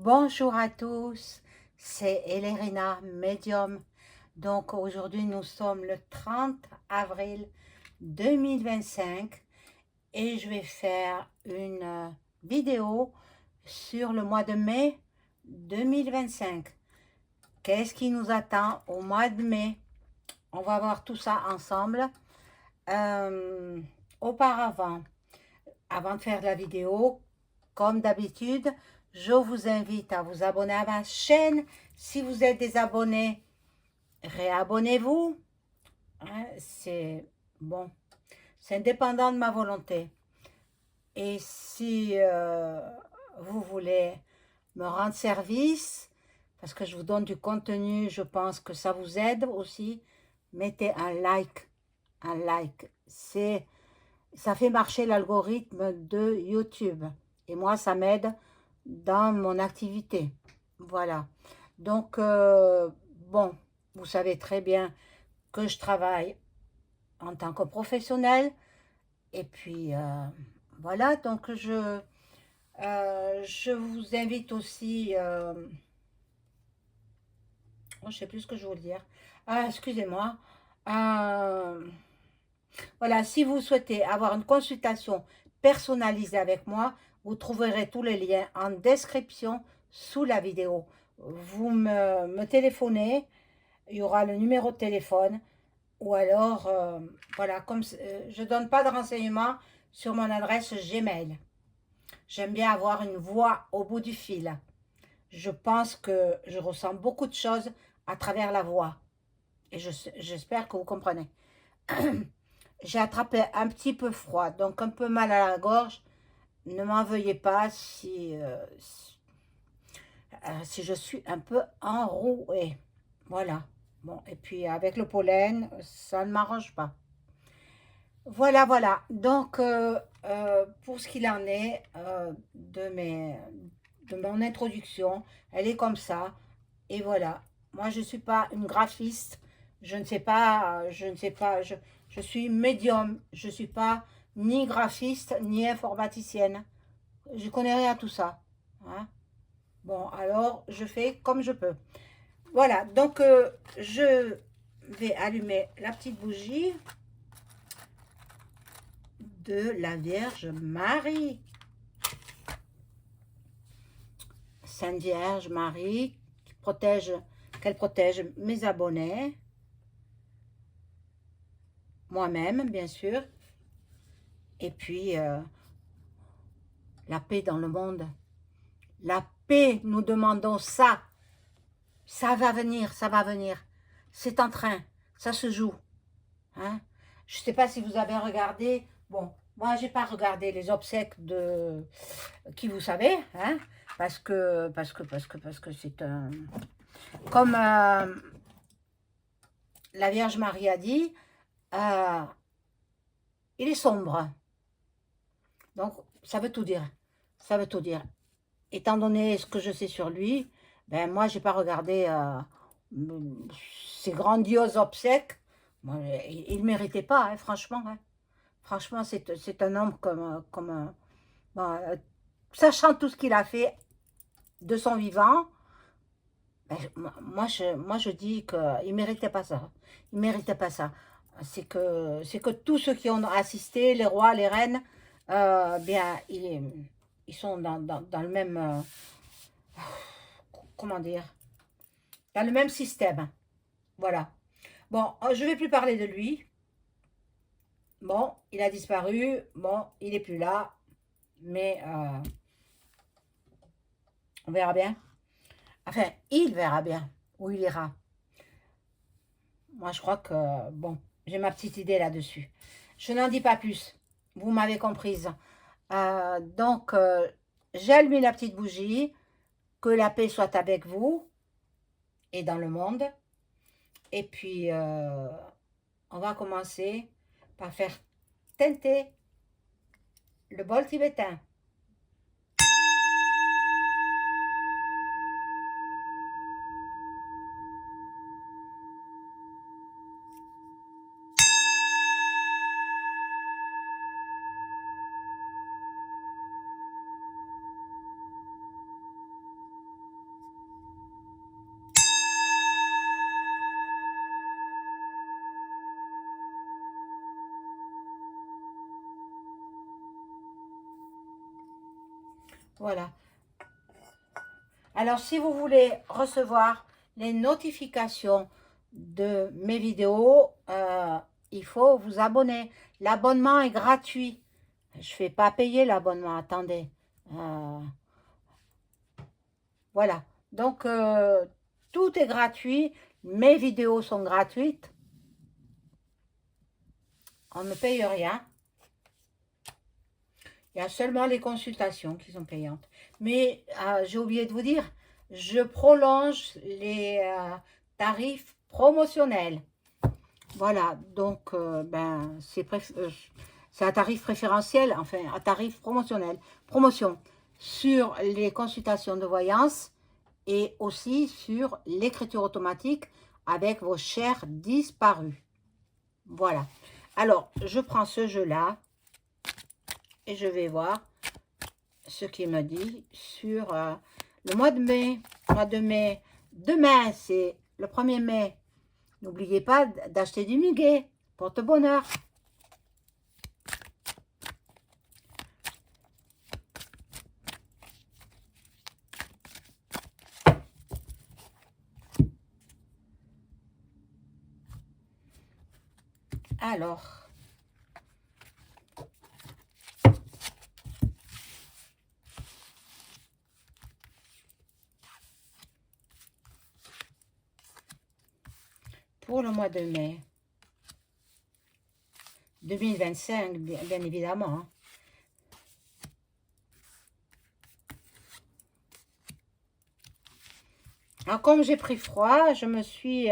Bonjour à tous, c'est Elérina, médium. Donc aujourd'hui nous sommes le 30 avril 2025 et je vais faire une vidéo sur le mois de mai 2025. Qu'est-ce qui nous attend au mois de mai? On va voir tout ça ensemble. Euh, Auparavant, avant de faire la vidéo, comme d'habitude, je vous invite à vous abonner à ma chaîne. Si vous êtes des abonnés, réabonnez-vous. Hein, c'est bon, c'est indépendant de ma volonté. Et si vous voulez me rendre service, parce que je vous donne du contenu, je pense que ça vous aide aussi, mettez un like. Un like. Ça fait marcher l'algorithme de YouTube. Et moi, ça m'aide dans mon activité. Voilà. Donc, bon, vous savez très bien que je travaille en tant que professionnel. Et puis, voilà, donc je vous invite aussi, je ne sais plus ce que je voulais dire. Ah, excusez-moi. Euh, Voilà, si vous souhaitez avoir une consultation personnalisée avec moi, vous trouverez tous les liens en description sous la vidéo. Vous me téléphonez, il y aura le numéro de téléphone, ou alors, voilà, comme je ne donne pas de renseignements sur mon adresse Gmail. J'aime bien avoir une voix au bout du fil. Je pense que je ressens beaucoup de choses à travers la voix. Et j'espère que vous comprenez. J'ai attrapé un petit peu froid, donc un peu mal à la gorge. Ne m'en veuillez pas si je suis un peu enrouée. Voilà. Bon, et puis avec le pollen, ça ne m'arrange pas. Voilà, voilà. Donc, pour ce qu'il en est de mon introduction, elle est comme ça. Et voilà. Moi, je ne suis pas une graphiste. Je suis médium. Je ne suis pas ni graphiste, ni informaticienne. Je connais rien à tout ça. Hein. Bon, alors, je fais comme je peux. Voilà, donc je vais allumer la petite bougie de la Vierge Marie. Sainte Vierge Marie, qu'elle protège mes abonnés, moi-même, bien sûr, et puis la paix dans le monde. La paix, nous demandons ça. Ça va venir, ça va venir. C'est en train, ça se joue. Hein? Je ne sais pas si vous avez regardé. Bon, moi, j'ai pas regardé les obsèques de qui vous savez, hein, parce que c'est un. Comme la Vierge Marie a dit, euh, il est sombre. Donc, ça veut tout dire. Ça veut tout dire. Étant donné ce que je sais sur lui, ben moi, j'ai pas regardé ces grandioses obsèques. Moi, il ne méritait pas, hein, franchement. Hein. Franchement, c'est un homme bon, sachant tout ce qu'il a fait de son vivant, ben, moi, je dis qu'il ne méritait pas ça. Il ne méritait pas ça. C'est que tous ceux qui ont assisté, les rois, les reines, bien, ils sont dans le même, comment dire, dans le même système. Voilà. Bon, je ne vais plus parler de lui. Bon, il a disparu. Bon, il n'est plus là. Mais on verra bien. Enfin, il verra bien où il ira. Moi, je crois que, bon, j'ai ma petite idée là-dessus. Je n'en dis pas plus. Vous m'avez comprise. Donc, j'ai allumé la petite bougie. Que la paix soit avec vous et dans le monde. Et puis, on va commencer par faire teinter le bol tibétain. Voilà. Alors, si vous voulez recevoir les notifications de mes vidéos, il faut vous abonner. L'abonnement est gratuit. Je ne fais pas payer l'abonnement, attendez. Voilà. Donc, tout est gratuit. Mes vidéos sont gratuites. On ne paye rien. Il y a seulement les consultations qui sont payantes. Mais j'ai oublié de vous dire, je prolonge les tarifs promotionnels. Voilà, donc ben, c'est un tarif préférentiel, enfin un tarif promotionnel. Promotion sur les consultations de voyance et aussi sur l'écriture automatique avec vos chers disparus. Voilà. Alors, je prends ce jeu-là. Et je vais voir ce qu'il me dit sur le mois de mai. Demain, c'est le 1er mai. N'oubliez pas d'acheter du muguet. Porte-bonheur. Alors... pour le mois de mai 2025, bien évidemment. Hein. Alors, comme j'ai pris froid, je me suis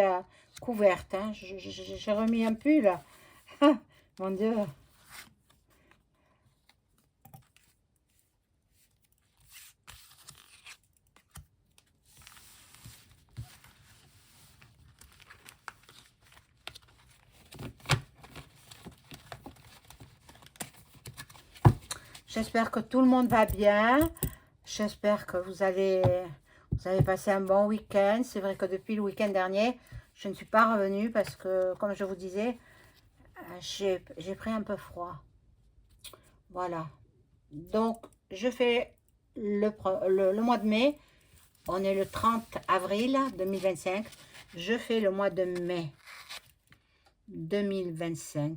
couverte. Hein. J'ai remis un pull. Mon Dieu. J'espère que tout le monde va bien. J'espère que vous avez passé un bon week-end. C'est vrai que depuis le week-end dernier, je ne suis pas revenue parce que, comme je vous disais, j'ai pris un peu froid. Voilà. Donc, je fais le mois de mai. On est le 30 avril 2025. Je fais le mois de mai 2025.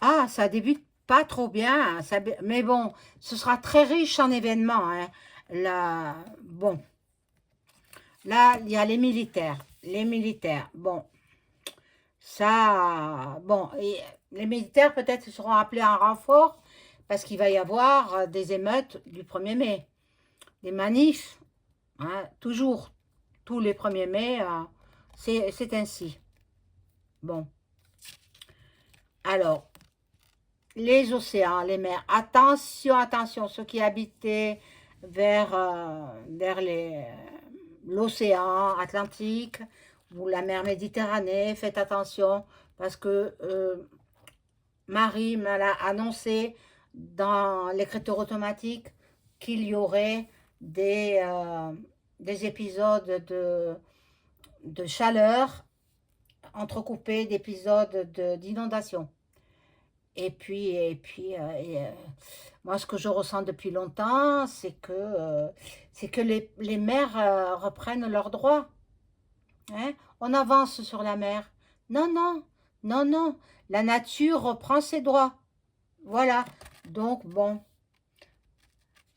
Ah, ça débute pas trop bien, hein, mais bon, ce sera très riche en événements. Hein. Là, bon, là, il y a les militaires. Les militaires, bon, ça, bon, et les militaires peut-être seront appelés en renfort parce qu'il va y avoir des émeutes du 1er mai. Des manifs, hein, toujours, tous les 1er mai, c'est ainsi. Bon, alors, les océans, les mers. Attention, attention, ceux qui habitaient vers l'océan Atlantique ou la mer Méditerranée, faites attention parce que Marie me l'a annoncé dans l'écriture automatique qu'il y aurait des épisodes de chaleur entrecoupés d'épisodes d'inondation. Et puis moi, ce que je ressens depuis longtemps, c'est que les mers reprennent leurs droits. Hein? On avance sur la mer. Non, non, non, non. La nature reprend ses droits. Voilà. Donc, bon.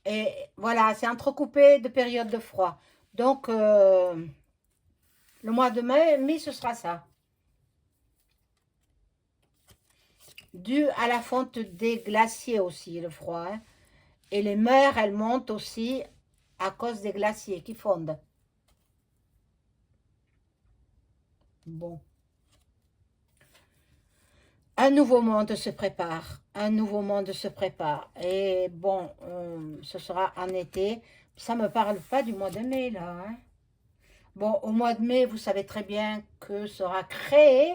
Et voilà, c'est entrecoupé de périodes de froid. Donc, le mois de mai, ce sera ça. Dû à la fonte des glaciers aussi, le froid. Hein. Et les mers, elles montent aussi à cause des glaciers qui fondent. Bon. Un nouveau monde se prépare. Un nouveau monde se prépare. Et bon, ce sera en été. Ça ne me parle pas du mois de mai, là. Hein. Bon, au mois de mai, vous savez très bien que sera créé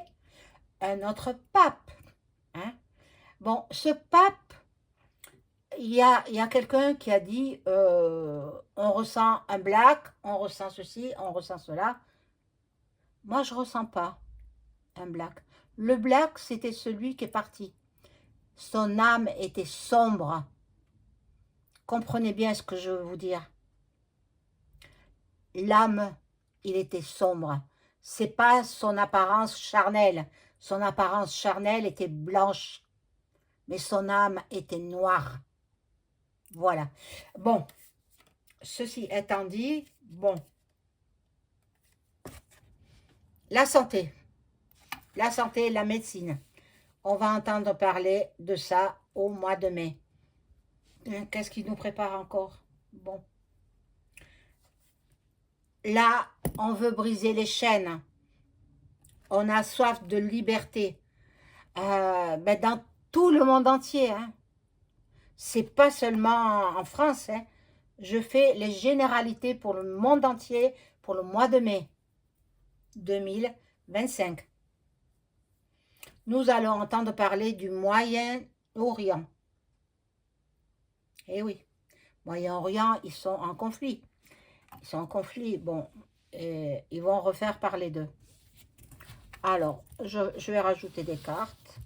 un autre pape. Hein. Bon, ce pape, il y a quelqu'un qui a dit on ressent un black, on ressent ceci, on ressent cela. Moi, je ne ressens pas un black. Le black, c'était celui qui est parti. Son âme était sombre. Comprenez bien ce que je veux vous dire. L'âme, il était sombre. C'est pas son apparence charnelle. Son apparence charnelle était blanche, mais son âme était noire. Voilà. Bon, ceci étant dit, bon, la santé, la médecine. On va entendre parler de ça au mois de mai. Qu'est-ce qui nous prépare encore? Bon. Là, on veut briser les chaînes. On a soif de liberté. Dans tout le monde entier. Hein. C'est pas seulement en France. Hein. Je fais les généralités pour le monde entier pour le mois de mai 2025. Nous allons entendre parler du Moyen-Orient. Eh oui, Moyen-Orient, ils sont en conflit. Ils sont en conflit. Bon, ils vont refaire parler d'eux. Alors, je vais rajouter des cartes.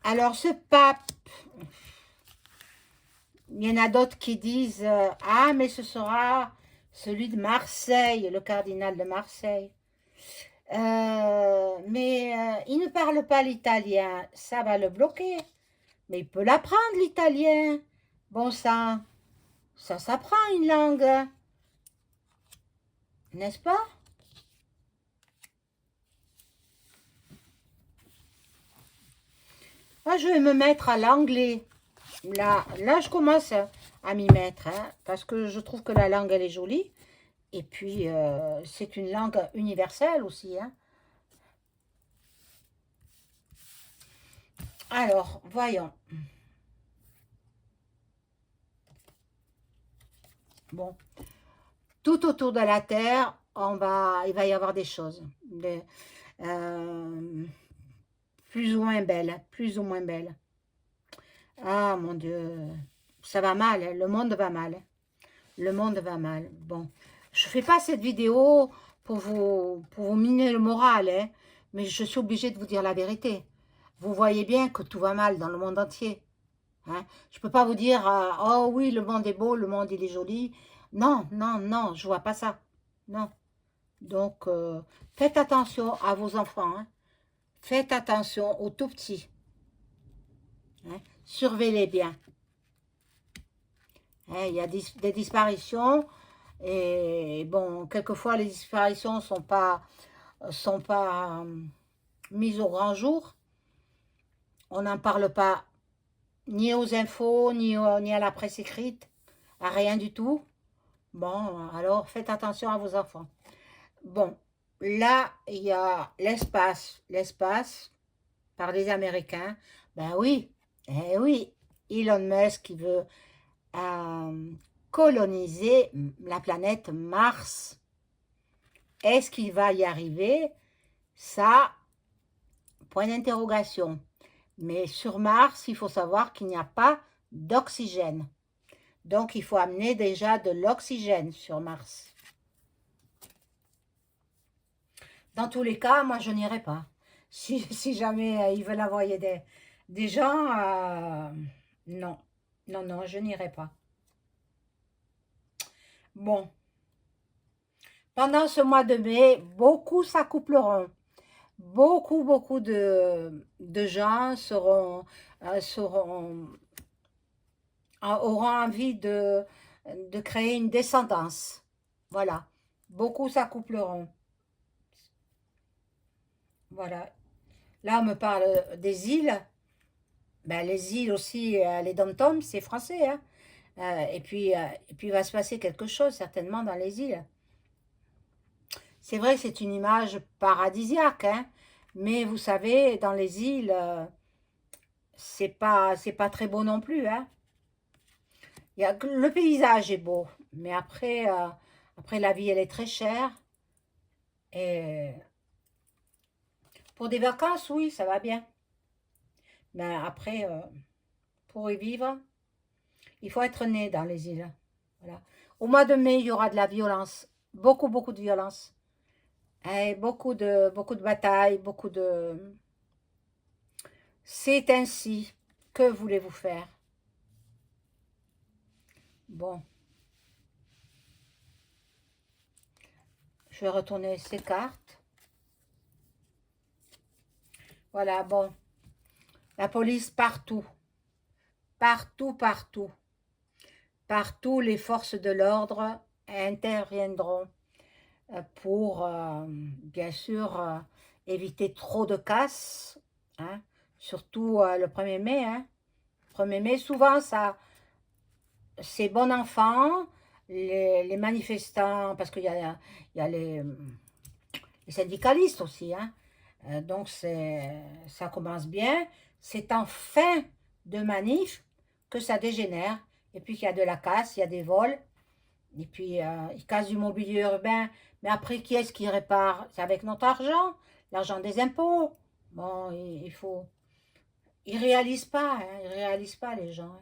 Alors, ce pape, il y en a d'autres qui disent ah, mais ce sera celui de Marseille, le cardinal de Marseille. Il ne parle pas l'italien, ça va le bloquer. Mais il peut l'apprendre, l'italien. Bon sang, ça s'apprend une langue. N'est-ce pas? Moi, je vais me mettre à l'anglais. Là, je commence à m'y mettre, hein, parce que je trouve que la langue, elle est jolie. Et puis, c'est une langue universelle aussi. Hein. Alors, voyons. Bon. Tout autour de la Terre, il va y avoir des choses. Plus ou moins belles. Plus ou moins belles. Ah, mon Dieu. Ça va mal. Hein, le monde va mal. Le monde va mal. Bon. Je ne fais pas cette vidéo pour vous miner le moral. Hein, mais je suis obligée de vous dire la vérité. Vous voyez bien que tout va mal dans le monde entier. Hein. Je ne peux pas vous dire, oh oui, le monde est beau, le monde il est joli. Non, non, non, je ne vois pas ça. Non. Donc, faites attention à vos enfants. Hein. Faites attention aux tout petits. Hein. Surveillez bien. Hein, il y a des disparitions. Et bon, quelquefois, les disparitions ne sont pas mises au grand jour. On n'en parle pas ni aux infos, ni à la presse écrite, à rien du tout. Bon, alors faites attention à vos enfants. Bon, là, il y a l'espace. L'espace, par les Américains. Ben oui, eh oui, Elon Musk qui veut coloniser la planète Mars. Est-ce qu'il va y arriver? Ça, point d'interrogation. Mais sur Mars, il faut savoir qu'il n'y a pas d'oxygène. Donc, il faut amener déjà de l'oxygène sur Mars. Dans tous les cas, moi, je n'irai pas. Si jamais ils veulent envoyer des gens, non. Non, non, je n'irai pas. Bon. Pendant ce mois de mai, beaucoup s'accoupleront. Beaucoup de gens auront envie de créer une descendance. Voilà. Beaucoup s'accoupleront. Voilà. Là, on me parle des îles. Ben, les îles aussi, les dom-toms, c'est français. Hein. Et puis, il va se passer quelque chose, certainement, dans les îles. C'est vrai que c'est une image paradisiaque, hein, mais vous savez, dans les îles, c'est pas très beau non plus. Hein. Le paysage est beau, mais après, la vie, elle est très chère. Et pour des vacances, oui, ça va bien. Mais après, pour y vivre, Il faut être né dans les îles. Voilà. Au mois de mai, il y aura de la violence. Beaucoup, beaucoup de violence. Et beaucoup de batailles, beaucoup de... C'est ainsi. Que voulez-vous faire? Bon, je vais retourner ces cartes. Voilà, bon. La police partout. Partout, partout. Partout, les forces de l'ordre interviendront pour, bien sûr, éviter trop de casse. Hein, surtout le 1er mai. Hein. 1er mai, souvent, ça, c'est bon enfant. Les manifestants, parce qu'il y a les syndicalistes aussi. Hein. Donc, ça commence bien. C'est en fin de manif que ça dégénère. Et puis qu'il y a de la casse, il y a des vols. Et puis, ils cassent du mobilier urbain. Mais après, qui est-ce qui répare? C'est avec notre argent, l'argent des impôts. Bon, il faut... Ils ne réalisent pas, hein, ils réalisent pas les gens. Hein.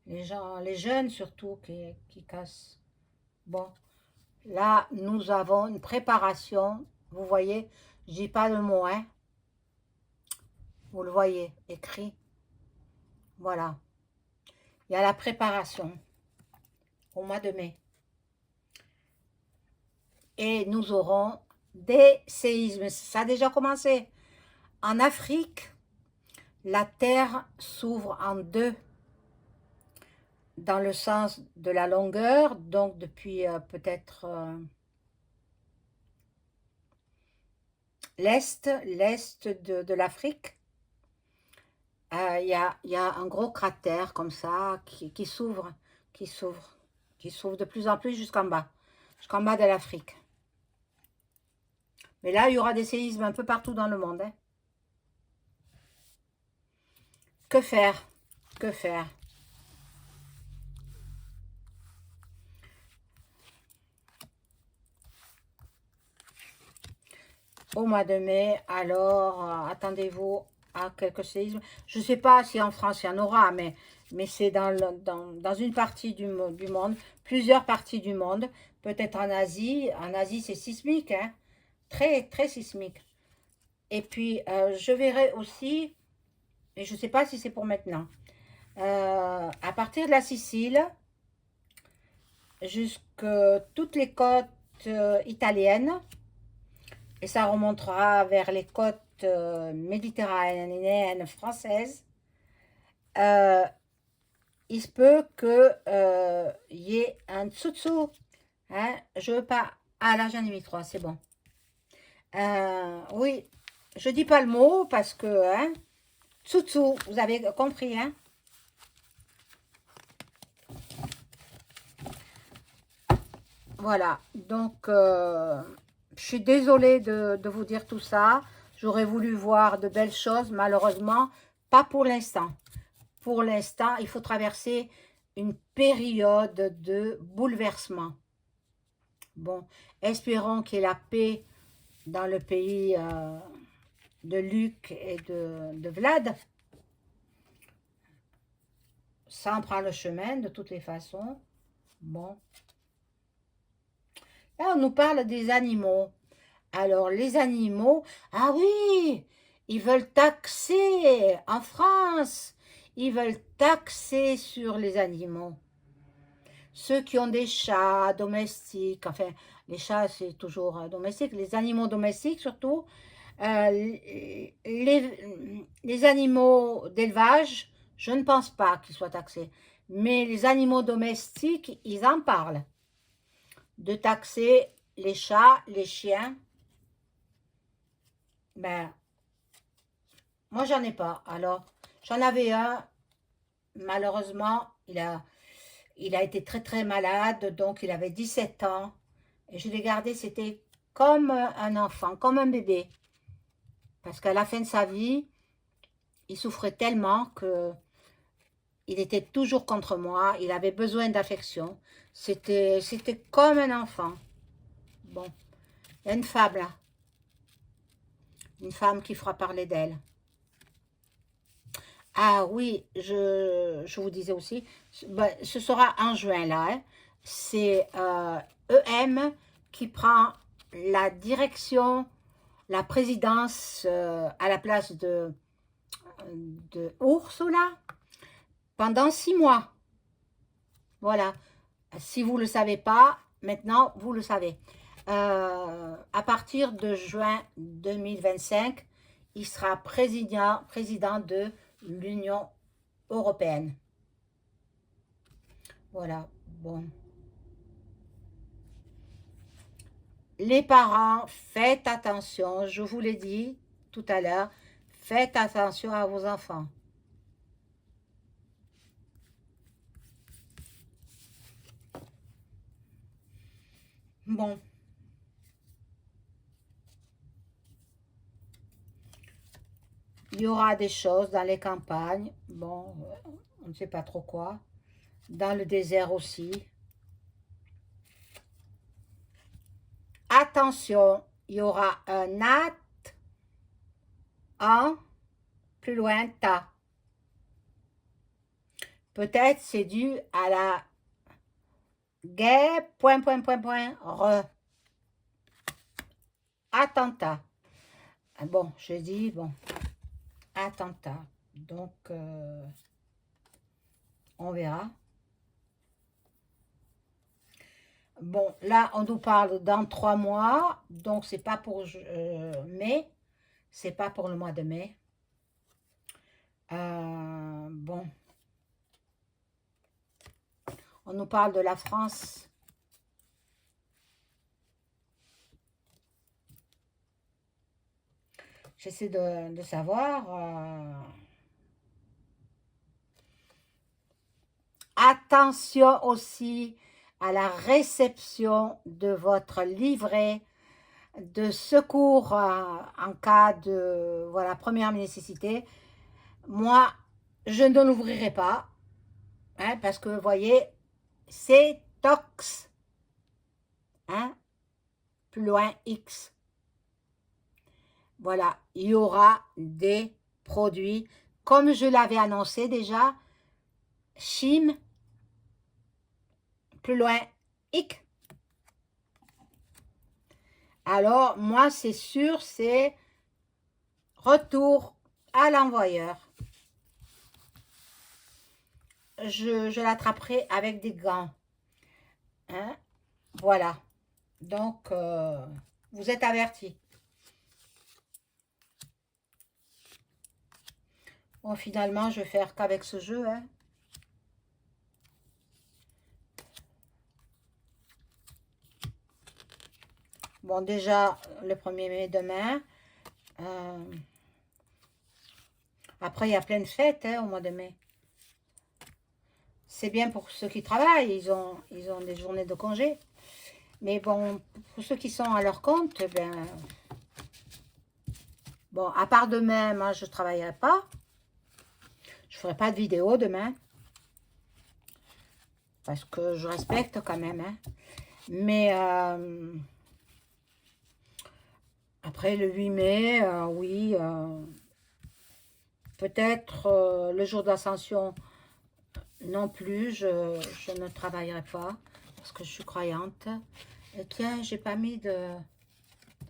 Les gens, les jeunes surtout, qui cassent. Bon, là, nous avons une préparation. Vous voyez, je dis pas le mot, hein. Vous le voyez, écrit. Voilà. Il y a la préparation au mois de mai. Et nous aurons des séismes. Ça a déjà commencé. En Afrique, la terre s'ouvre en deux dans le sens de la longueur, donc depuis peut-être l'est de l'Afrique. Il y a un gros cratère comme ça qui s'ouvre, qui s'ouvre, qui s'ouvre de plus en plus jusqu'en bas de l'Afrique. Mais là, il y aura des séismes un peu partout dans le monde. Hein. Que faire? Que faire? Au mois de mai, alors, attendez-vous à quelques séismes. Je ne sais pas si en France il y en aura, mais c'est dans une partie du monde, plusieurs parties du monde, peut-être en Asie. En Asie, c'est sismique, hein, très, très sismique. Et puis, je verrai aussi, et je ne sais pas si c'est pour maintenant, à partir de la Sicile, jusque toutes les côtes italiennes, et ça remontera vers les côtes méditerranéennes françaises, il se peut qu'il y ait un tsoutsu. Hein, je veux pas... Ah là, j'en ai mis 3, c'est bon. Oui, je dis pas le mot parce que... Hein, tsoutsu, vous avez compris, hein? Voilà, donc je suis désolée de vous dire tout ça. J'aurais voulu voir de belles choses, malheureusement, pas pour l'instant. Pour l'instant, il faut traverser une période de bouleversement. Bon, espérons qu'il y ait la paix dans le pays de Luc et de Vlad. Ça en prend le chemin de toutes les façons. Bon. Là, on nous parle des animaux. Alors, les animaux, ah oui, ils veulent taxer en France. Ils veulent taxer sur les animaux. Ceux qui ont des chats domestiques, enfin, les chats, c'est toujours domestique, les animaux domestiques surtout, les animaux d'élevage, je ne pense pas qu'ils soient taxés. Mais les animaux domestiques, ils en parlent. De taxer les chats, les chiens. Ben, moi, j'en ai pas. Alors, j'en avais un. Malheureusement, il a été très, très malade. Donc, il avait 17 ans. Et je l'ai gardé, c'était comme un enfant, comme un bébé. Parce qu'à la fin de sa vie, il souffrait tellement que il était toujours contre moi. Il avait besoin d'affection. C'était comme un enfant. Bon, il y a une femme là. Une femme qui fera parler d'elle. Ah oui, je vous disais aussi, ben, ce sera en juin là, hein. C'est EM qui prend la direction, la présidence à la place de Ursula pendant 6 mois. Voilà. Si vous ne le savez pas, maintenant vous le savez. À partir de juin 2025, il sera président de l'Union européenne. Voilà, bon. Les parents, faites attention, je vous l'ai dit tout à l'heure, faites attention à vos enfants. Bon, il y aura des choses dans les campagnes, bon, on ne sait pas trop quoi, dans le désert aussi. Attention, il y aura un at, un, plus loin, ta. Peut-être c'est dû à la guerre, point, point, point, point, re. Attentat. Bon, je dis, bon, attentat. Donc, on verra. Bon, là, on nous parle dans 3 mois, donc c'est pas pour mai, c'est pas pour le mois de mai. Bon, on nous parle de la France. J'essaie de savoir. Attention aussi à la réception de votre livret de secours en cas de voilà, première nécessité. Moi, je ne l'ouvrirai pas, hein, parce que vous voyez, c'est tox, hein, plus loin X. Voilà, il y aura des produits, comme je l'avais annoncé déjà, Chim, plus loin X. Alors, moi, c'est sûr, c'est retour à l'envoyeur. Je l'attraperai avec des gants. Hein? Voilà. Donc, vous êtes avertis. Bon, finalement, je vais faire qu'avec ce jeu. Hein. Bon, déjà, le 1er mai demain. Après, il y a plein de fêtes hein, au mois de mai. C'est bien pour ceux qui travaillent, ils ont des journées de congé. Mais bon, pour ceux qui sont à leur compte, ben, bon, à part demain, moi, je ne travaillerai pas. Je ne ferai pas de vidéo demain. Parce que je respecte quand même. Hein. Mais après le 8 mai, oui, peut-être le jour de l'Ascension, non plus, je ne travaillerai pas parce que je suis croyante. Et tiens, j'ai pas mis de...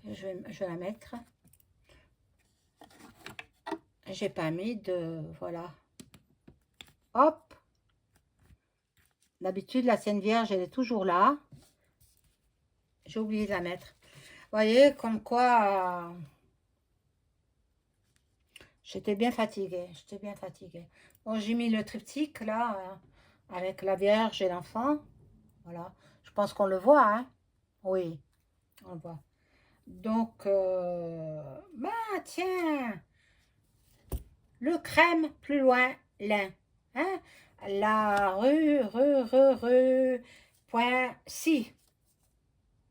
Je vais la mettre. J'ai pas mis de... Voilà. Hop. D'habitude, la Sainte Vierge, elle est toujours là. J'ai oublié de la mettre. Vous voyez, comme quoi... J'étais bien fatiguée. J'étais bien fatiguée. Bon, j'ai mis le triptyque, là, avec la Vierge et l'enfant. Voilà. Je pense qu'on le voit, hein. Oui, on le voit. Donc, bah, tiens, le crème, plus loin, l'un. Hein? La point si.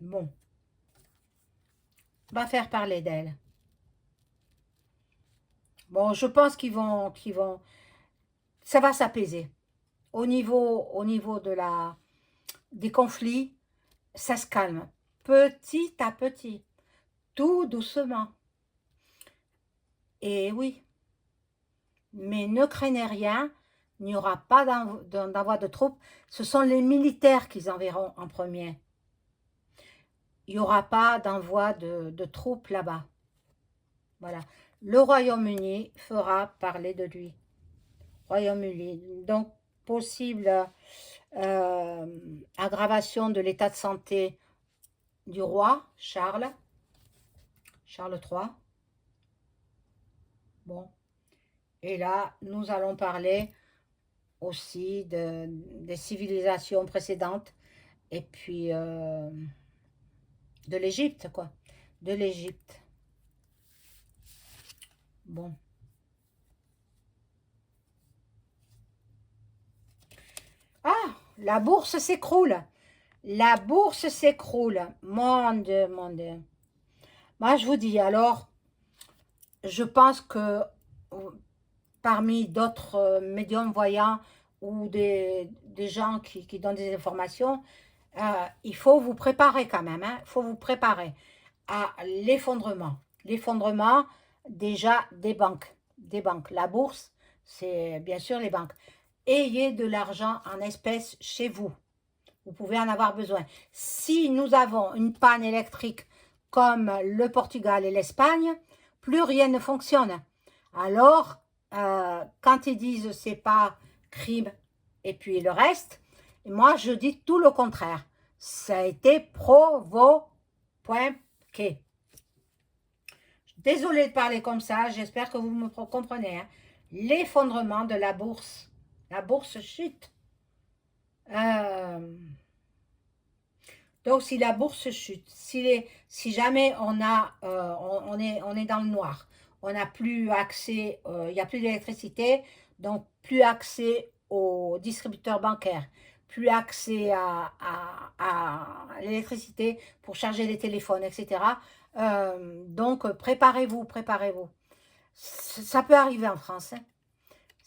Bon, va faire parler d'elle. Bon, je pense qu'ils vont, ça va s'apaiser. Au niveau des conflits, ça se calme. Petit à petit, tout doucement. Et oui, Mais ne craignez rien, il n'y aura pas d'envoi de troupes. Ce sont les militaires qui enverront en premier. Il n'y aura pas d'envoi de troupes là-bas. Voilà. Le Royaume-Uni fera parler de lui. Royaume-Uni. Donc, possible aggravation de l'état de santé du roi, Charles III. Bon. Et là, nous allons parler aussi des civilisations précédentes et puis de l'Égypte, quoi. De l'Égypte. Bon. Ah, la bourse s'écroule. La bourse s'écroule. Mon Dieu, mon Dieu. Moi, je vous dis, alors, je pense que parmi d'autres médiums voyants ou des gens qui donnent des informations, il faut vous préparer quand même. Il faut vous préparer à l'effondrement. L'effondrement, déjà, des banques. Des banques. La bourse, c'est bien sûr les banques. Ayez de l'argent en espèces chez vous. Vous pouvez en avoir besoin. Si nous avons une panne électrique comme le Portugal et l'Espagne, plus rien ne fonctionne. Alors, quand ils disent c'est pas crime et puis le reste, moi je dis tout le contraire. Ça a été provoqué. Désolée de parler comme ça, j'espère que vous me comprenez. Hein. L'effondrement de la bourse. La bourse chute. Donc, si la bourse chute, si jamais on est dans le noir, on n'a plus accès, il n'y a plus d'électricité, donc plus accès aux distributeurs bancaires, plus accès à l'électricité pour charger les téléphones, etc. Donc, préparez-vous, préparez-vous. Ça peut arriver en France. Hein.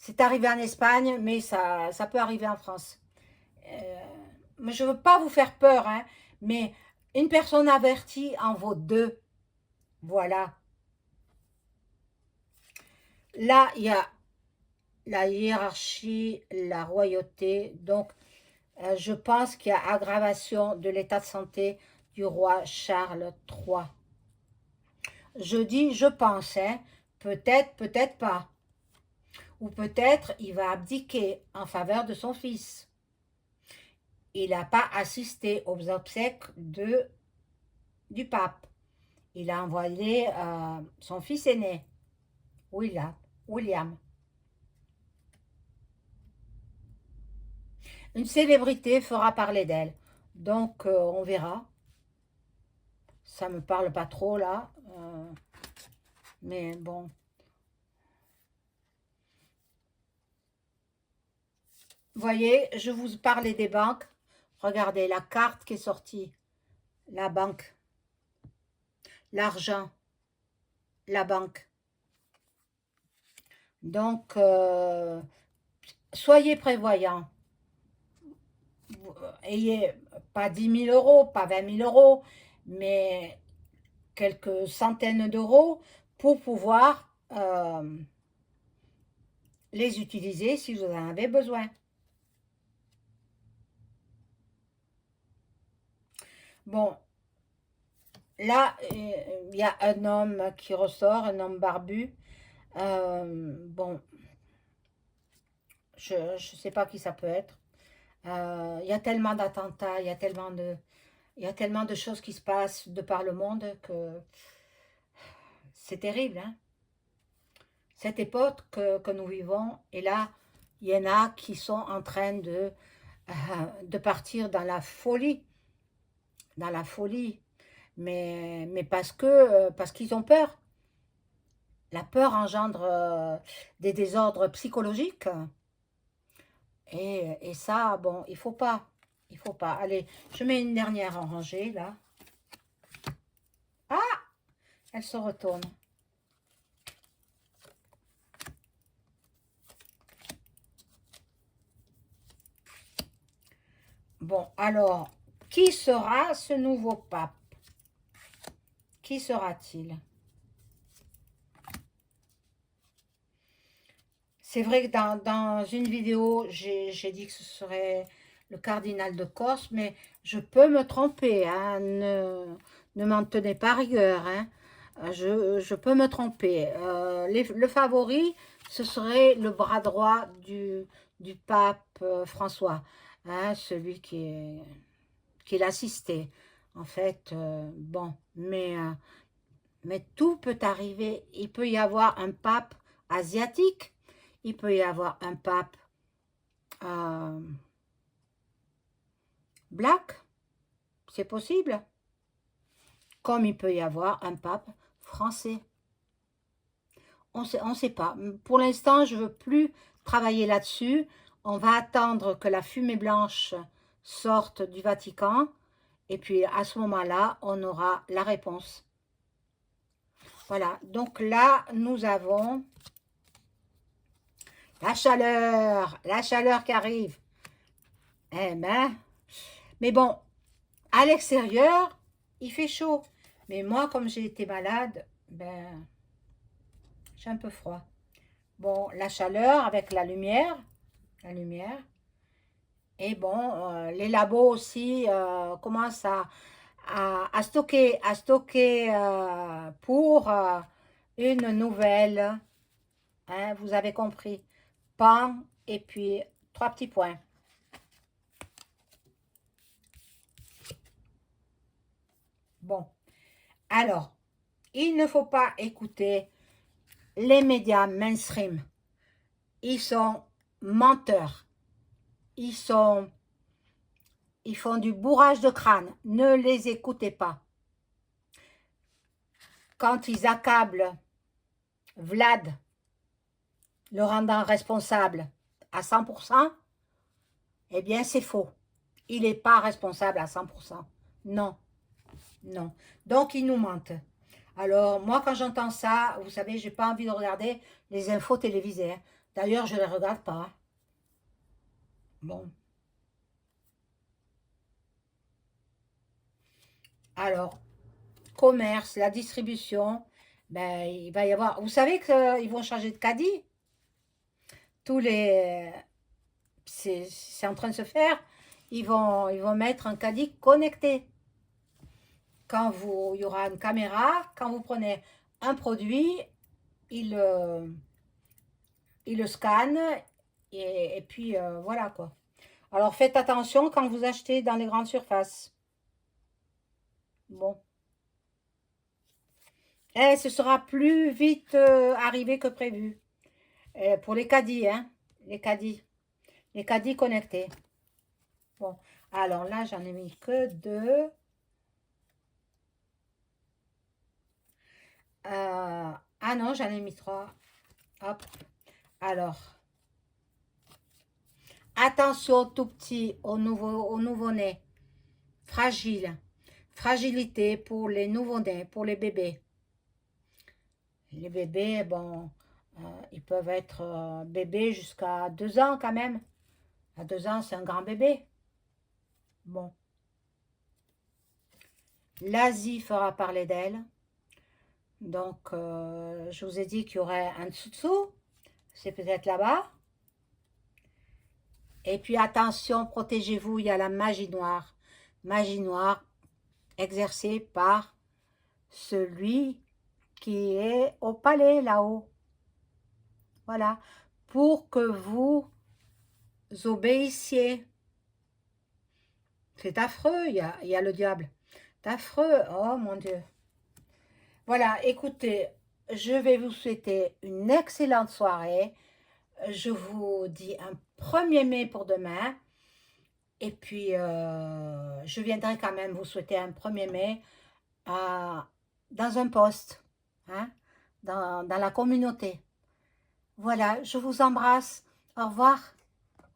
C'est arrivé en Espagne, mais ça peut arriver en France. Mais je ne veux pas vous faire peur, hein, mais une personne avertie en vaut deux. Voilà. Là, il y a la hiérarchie, la royauté. Donc, je pense qu'il y a aggravation de l'état de santé du roi Charles III. Je dis, je pense, hein, peut-être, peut-être pas. Ou peut-être il va abdiquer en faveur de son fils. Il n'a pas assisté aux obsèques du pape. Il a envoyé son fils aîné, William. Une célébrité fera parler d'elle. Donc, on verra. Ça ne me parle pas trop, là. Mais bon. Vous voyez, je vous parlais des banques. Regardez la carte qui est sortie. La banque. L'argent. La banque. Donc, soyez prévoyants. Ayez pas 10 000 euros, pas 20 000 euros, mais quelques centaines d'euros pour pouvoir les utiliser si vous en avez besoin. Bon, là, il y a un homme qui ressort, un homme barbu. Bon, je ne sais pas qui ça peut être. Il y a tellement d'attentats, il y a tellement de choses qui se passent de par le monde que c'est terrible. Hein? Cette époque que nous vivons, et là, il y en a qui sont en train de partir dans la folie. Dans la folie. Mais parce qu'ils ont peur. La peur engendre des désordres psychologiques. Et ça, bon, il faut pas. Il faut pas. Allez, je mets une dernière en rangée, là. Ah! Elle se retourne. Bon, alors, qui sera ce nouveau pape? Qui sera-t-il? C'est vrai que dans une vidéo, j'ai dit que ce serait le cardinal de Corse, mais je peux me tromper, hein, ne m'en tenez pas rigueur, hein. Je peux me tromper. Le favori, ce serait le bras droit du pape François, hein, celui qui l'assistait. En fait, bon, mais tout peut arriver. Il peut y avoir un pape asiatique, il peut y avoir un pape euh, black, c'est possible, comme il peut y avoir un pape français. On sait pas. Pour l'instant, je veux plus travailler là-dessus. On va attendre que la fumée blanche sorte du Vatican, et puis à ce moment-là, on aura la réponse. Voilà, donc là, nous avons la chaleur qui arrive. Eh ben, mais bon, à l'extérieur, il fait chaud. Mais moi, comme j'ai été malade, ben, j'ai un peu froid. Bon, la chaleur avec la lumière. Et bon, les labos aussi commencent à stocker pour une nouvelle. Hein, vous avez compris. Pan et puis 3 petits points. Bon, alors, il ne faut pas écouter les médias mainstream. Ils sont menteurs. Ils font du bourrage de crâne. Ne les écoutez pas. Quand ils accablent Vlad, le rendant responsable à 100%, eh bien c'est faux. Il n'est pas responsable à 100%. Non, non. Donc ils nous mentent. Alors moi quand j'entends ça, vous savez, j'ai pas envie de regarder les infos télévisées. D'ailleurs, je ne les regarde pas. Bon. Alors, commerce, la distribution, ben, il va y avoir... Vous savez qu'ils vont changer de caddie? Tous les... C'est en train de se faire. Ils vont mettre un caddie connecté. Il y aura une caméra, quand vous prenez un produit, il, euh, il le scanne et puis voilà quoi. Alors faites attention quand vous achetez dans les grandes surfaces. Bon. Et ce sera plus vite arrivé que prévu. Pour les caddies, hein. Les caddies. Les caddies connectés. Bon. Alors là, j'en ai mis que 2. Ah non, j'en ai mis 3. Hop. Alors, attention tout petit au nouveau-né. Fragile. Fragilité pour les nouveau-nés, pour les bébés. Les bébés, bon, ils peuvent être bébés jusqu'à 2 ans quand même. À 2 ans, c'est un grand bébé. Bon. L'Asie fera parler d'elle. Donc, je vous ai dit qu'il y aurait un dessous-dessous. C'est peut-être là-bas. Et puis, attention, protégez-vous, il y a la magie noire. Magie noire exercée par celui qui est au palais là-haut. Voilà. Pour que vous obéissiez. C'est affreux, il y a le diable. C'est affreux, oh mon Dieu. Voilà, écoutez, je vais vous souhaiter une excellente soirée. Je vous dis un 1er mai pour demain. Et puis, je viendrai quand même vous souhaiter un 1er mai dans un post, hein, dans la communauté. Voilà, je vous embrasse. Au revoir.